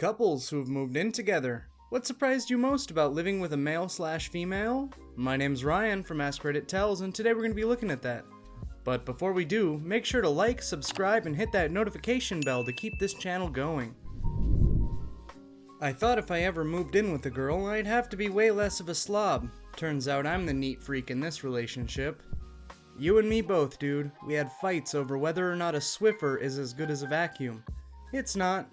Couples who have moved in together. What surprised you most about living with a male/female? My name's Ryan from Askreddit Tells, and today we're going to be looking at that. But before we do, make sure to like, subscribe, and hit that notification bell to keep this channel going. I thought if I ever moved in with a girl, I'd have to be way less of a slob. Turns out I'm the neat freak in this relationship. You and me both, dude. We had fights over whether or not a Swiffer is as good as a vacuum. It's not.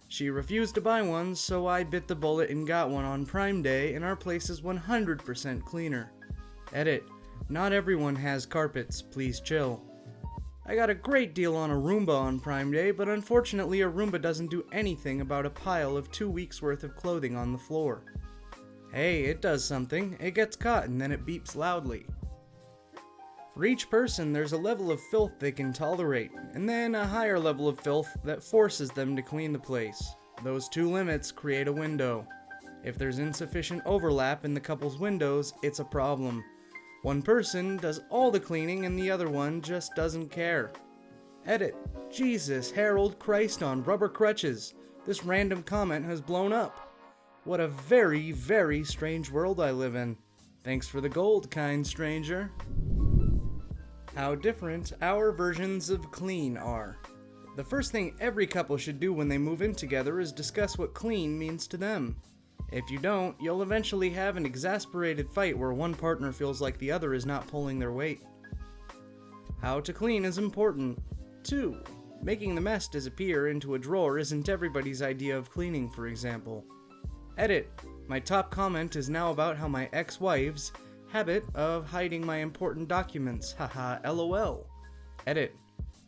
She refused to buy one, so I bit the bullet and got one on Prime Day, and our place is 100% cleaner. Edit. Not everyone has carpets, please chill. I got a great deal on a Roomba on Prime Day, but unfortunately a Roomba doesn't do anything about a pile of 2 weeks worth of clothing on the floor. Hey, it does something. It gets caught and then it beeps loudly. For each person, there's a level of filth they can tolerate, and then a higher level of filth that forces them to clean the place. Those two limits create a window. If there's insufficient overlap in the couple's windows, it's a problem. One person does all the cleaning and the other one just doesn't care. Edit. Jesus, Harold Christ on rubber crutches. This random comment has blown up. What a very, very strange world I live in. Thanks for the gold, kind stranger. How different our versions of clean are. The first thing every couple should do when they move in together is discuss what clean means to them. If you don't, you'll eventually have an exasperated fight where one partner feels like the other is not pulling their weight. How to clean is important. 2. Making the mess disappear into a drawer isn't everybody's idea of cleaning, for example. Edit. My top comment is now about how my ex-wife's habit of hiding my important documents, haha, lol. Edit.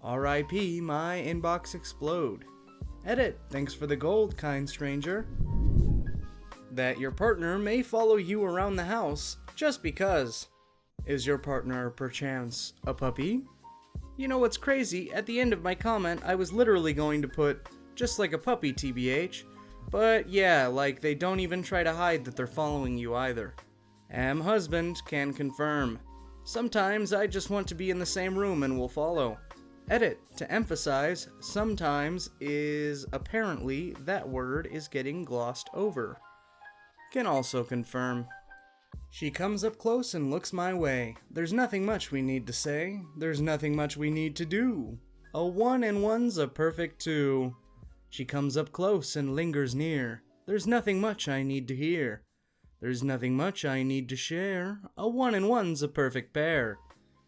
RIP, my inbox explode. Edit. Thanks for the gold, kind stranger. That your partner may follow you around the house just because. Is your partner, perchance, a puppy? You know what's crazy? At the end of my comment, I was literally going to put, just like a puppy, TBH. But yeah, like they don't even try to hide that they're following you either. Am husband, can confirm. Sometimes I just want to be in the same room and will follow. Edit. To emphasize, sometimes is apparently that word is getting glossed over. Can also confirm. She comes up close and looks my way. There's nothing much we need to say. There's nothing much we need to do. A 1 and 1's a perfect 2. She comes up close and lingers near. There's nothing much I need to hear. There's nothing much I need to share. A 1 and 1's a perfect pair.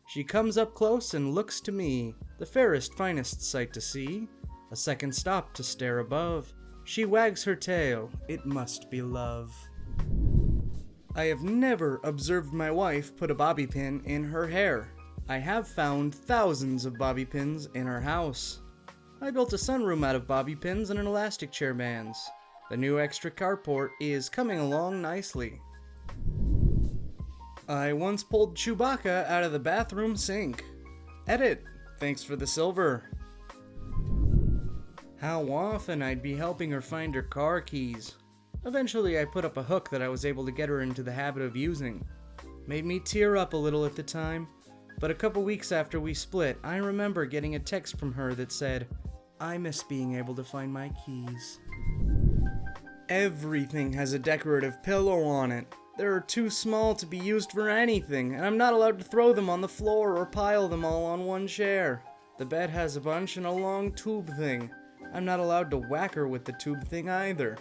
She comes up close and looks to me. The fairest, finest sight to see. A second stop to stare above. She wags her tail. It must be love. I have never observed my wife put a bobby pin in her hair. I have found thousands of bobby pins in her house. I built a sunroom out of bobby pins and an elastic chair bands. The new extra carport is coming along nicely. I once pulled Chewbacca out of the bathroom sink. Edit. Thanks for the silver. How often I'd be helping her find her car keys. Eventually I put up a hook that I was able to get her into the habit of using. Made me tear up a little at the time, but a couple weeks after we split, I remember getting a text from her that said, "I miss being able to find my keys." Everything has a decorative pillow on it. They're too small to be used for anything, and I'm not allowed to throw them on the floor or pile them all on one chair. The bed has a bunch and a long tube thing. I'm not allowed to whack her with the tube thing either.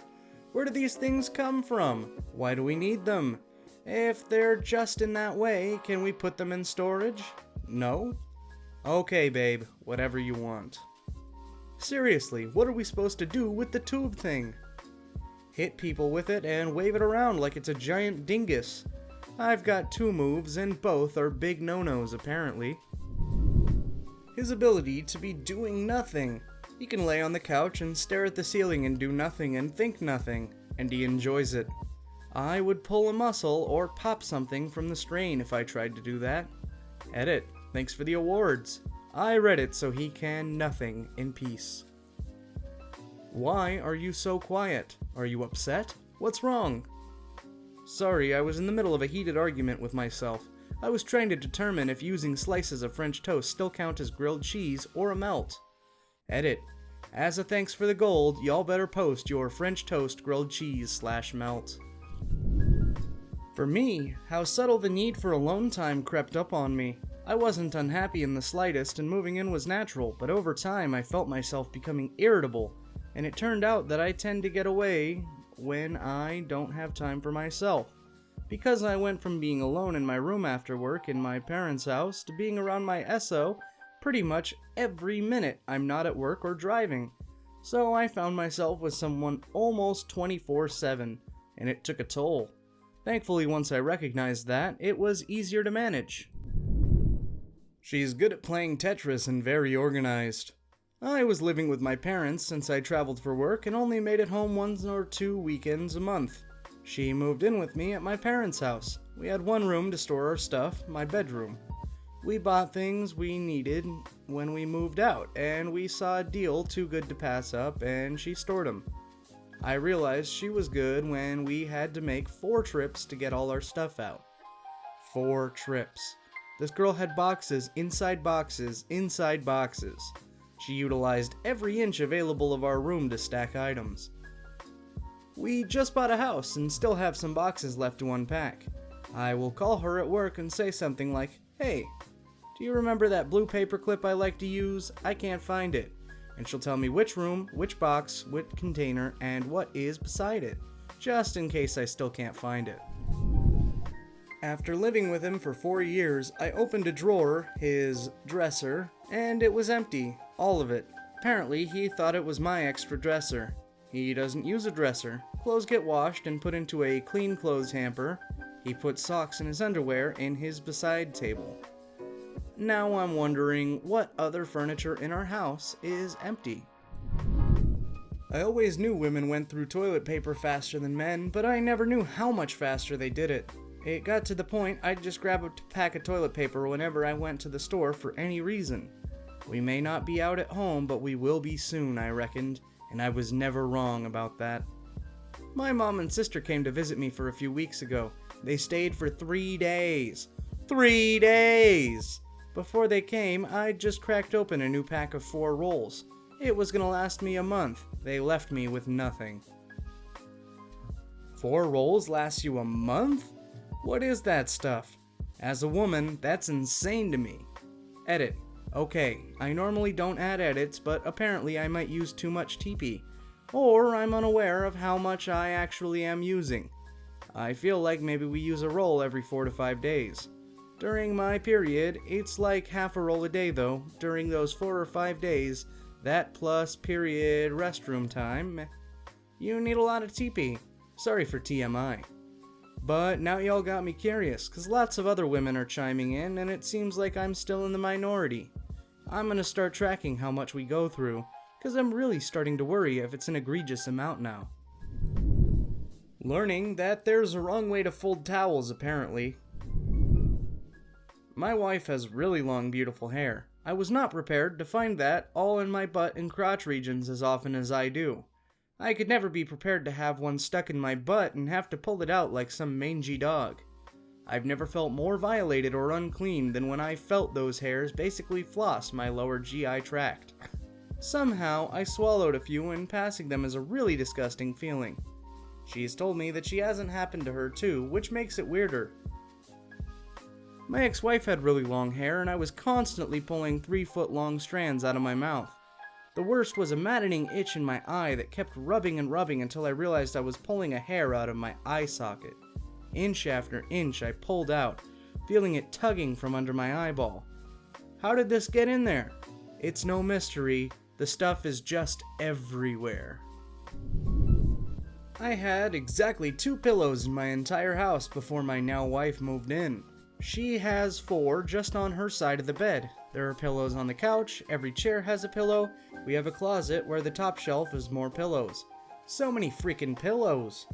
Where do these things come from? Why do we need them? If they're just in that way, can we put them in storage? No? Okay, babe, whatever you want. Seriously, what are we supposed to do with the tube thing? Hit people with it and wave it around like it's a giant dingus. I've got 2 moves and both are big no-nos apparently. His ability to be doing nothing. He can lay on the couch and stare at the ceiling and do nothing and think nothing, and he enjoys it. I would pull a muscle or pop something from the strain if I tried to do that. Edit. Thanks for the awards. I read it so he can nothing in peace. Why are you so quiet? Are you upset? What's wrong? Sorry, I was in the middle of a heated argument with myself. I was trying to determine if using slices of French toast still count as grilled cheese or a melt. Edit. As a thanks for the gold, y'all better post your French toast grilled cheese / melt. For me, how subtle the need for alone time crept up on me. I wasn't unhappy in the slightest and moving in was natural, but over time I felt myself becoming irritable, and it turned out that I tend to get away when I don't have time for myself. Because I went from being alone in my room after work in my parents' house to being around my SO pretty much every minute I'm not at work or driving. So I found myself with someone almost 24/7, and it took a toll. Thankfully, once I recognized that, it was easier to manage. She's good at playing Tetris and very organized. I was living with my parents since I traveled for work and only made it home 1 or 2 weekends a month. She moved in with me at my parents' house. We had one room to store our stuff, my bedroom. We bought things we needed when we moved out, and we saw a deal too good to pass up, and she stored them. I realized she was good when we had to make 4 trips to get all our stuff out. 4 trips. This girl had boxes inside boxes inside boxes. She utilized every inch available of our room to stack items. We just bought a house and still have some boxes left to unpack. I will call her at work and say something like, "Hey, do you remember that blue paperclip I like to use? I can't find it." And she'll tell me which room, which box, which container, and what is beside it, just in case I still can't find it. After living with him for 4 years, I opened a drawer, his dresser, and it was empty, all of it. Apparently, he thought it was my extra dresser. He doesn't use a dresser. Clothes get washed and put into a clean clothes hamper. He puts socks and his underwear in his beside table. Now I'm wondering what other furniture in our house is empty. I always knew women went through toilet paper faster than men, but I never knew how much faster they did it. It got to the point I'd just grab a pack of toilet paper whenever I went to the store for any reason. We may not be out at home, but we will be soon, I reckoned, and I was never wrong about that. My mom and sister came to visit me for a few weeks ago. They stayed for 3 days. 3 days! Before they came, I'd just cracked open a new pack of 4 rolls. It was gonna last me a month. They left me with nothing. 4 rolls last you a month? What is that stuff? As a woman, that's insane to me. Edit. Okay, I normally don't add edits, but apparently I might use too much TP. Or I'm unaware of how much I actually am using. I feel like maybe we use a roll every 4 to 5 days. During my period, it's like half a roll a day though. During those 4 or 5 days, that plus period restroom time, you need a lot of TP. Sorry for TMI. But now y'all got me curious, cause lots of other women are chiming in and it seems like I'm still in the minority. I'm gonna start tracking how much we go through, cause I'm really starting to worry if it's an egregious amount now. Learning that there's a wrong way to fold towels apparently. My wife has really long, beautiful hair. I was not prepared to find that all in my butt and crotch regions as often as I do. I could never be prepared to have one stuck in my butt and have to pull it out like some mangy dog. I've never felt more violated or unclean than when I felt those hairs basically floss my lower GI tract. Somehow, I swallowed a few and passing them is a really disgusting feeling. She's told me that she hasn't happened to her too, which makes it weirder. My ex-wife had really long hair and I was constantly pulling 3-foot-long strands out of my mouth. The worst was a maddening itch in my eye that kept rubbing and rubbing until I realized I was pulling a hair out of my eye socket. Inch after inch I pulled out, feeling it tugging from under my eyeball. How did this get in there? It's no mystery, the stuff is just everywhere. I had exactly 2 pillows in my entire house before my now wife moved in. She has 4 just on her side of the bed. There are pillows on the couch, every chair has a pillow, we have a closet where the top shelf is more pillows. So many freaking pillows.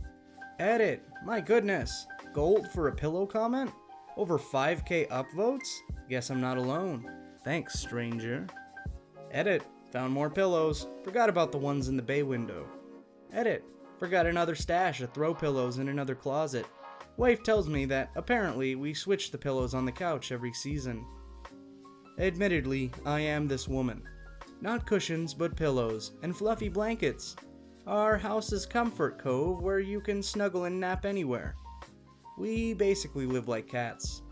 Edit, my goodness. Gold for a pillow comment? Over 5k upvotes? Guess I'm not alone. Thanks, stranger. Edit, found more pillows. Forgot about the ones in the bay window. Edit, forgot another stash of throw pillows in another closet. Wife tells me that apparently we switch the pillows on the couch every season. Admittedly, I am this woman. Not cushions, but pillows and fluffy blankets. Our house's comfort cove where you can snuggle and nap anywhere. We basically live like cats.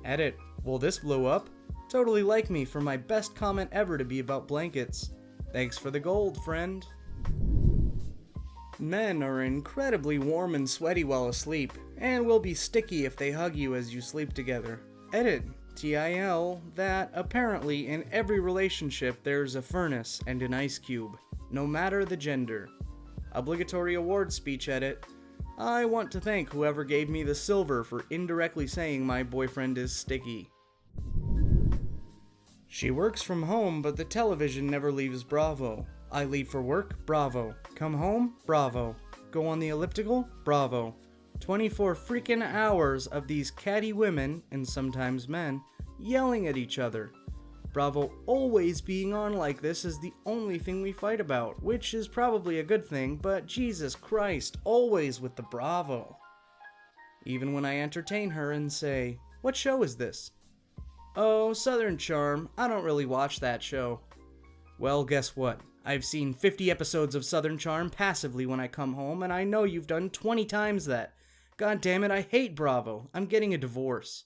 Edit. Will this blow up? Totally like me for my best comment ever to be about blankets. Thanks for the gold, friend. Men are incredibly warm and sweaty while asleep, and will be sticky if they hug you as you sleep together. Edit. TIL, that apparently in every relationship there's a furnace and an ice cube, no matter the gender. Obligatory award speech edit. I want to thank whoever gave me the silver for indirectly saying my boyfriend is sticky. She works from home, but the television never leaves Bravo. I leave for work, Bravo. Come home, Bravo. Go on the elliptical, Bravo. 24 freaking hours of these catty women, and sometimes men, yelling at each other. Bravo always being on like this is the only thing we fight about, which is probably a good thing, but Jesus Christ, always with the Bravo. Even when I entertain her and say, "What show is this?" "Oh, Southern Charm, I don't really watch that show." Well, guess what? I've seen 50 episodes of Southern Charm passively when I come home, and I know you've done 20 times that. God damn it, I hate Bravo. I'm getting a divorce.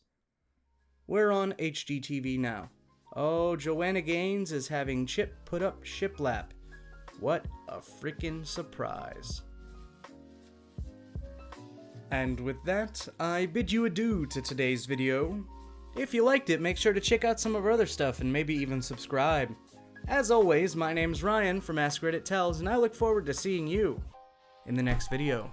We're on HGTV now. Oh, Joanna Gaines is having Chip put up shiplap. What a frickin' surprise. And with that, I bid you adieu to today's video. If you liked it, make sure to check out some of our other stuff and maybe even subscribe. As always, my name's Ryan from Askreddit Tells, and I look forward to seeing you in the next video.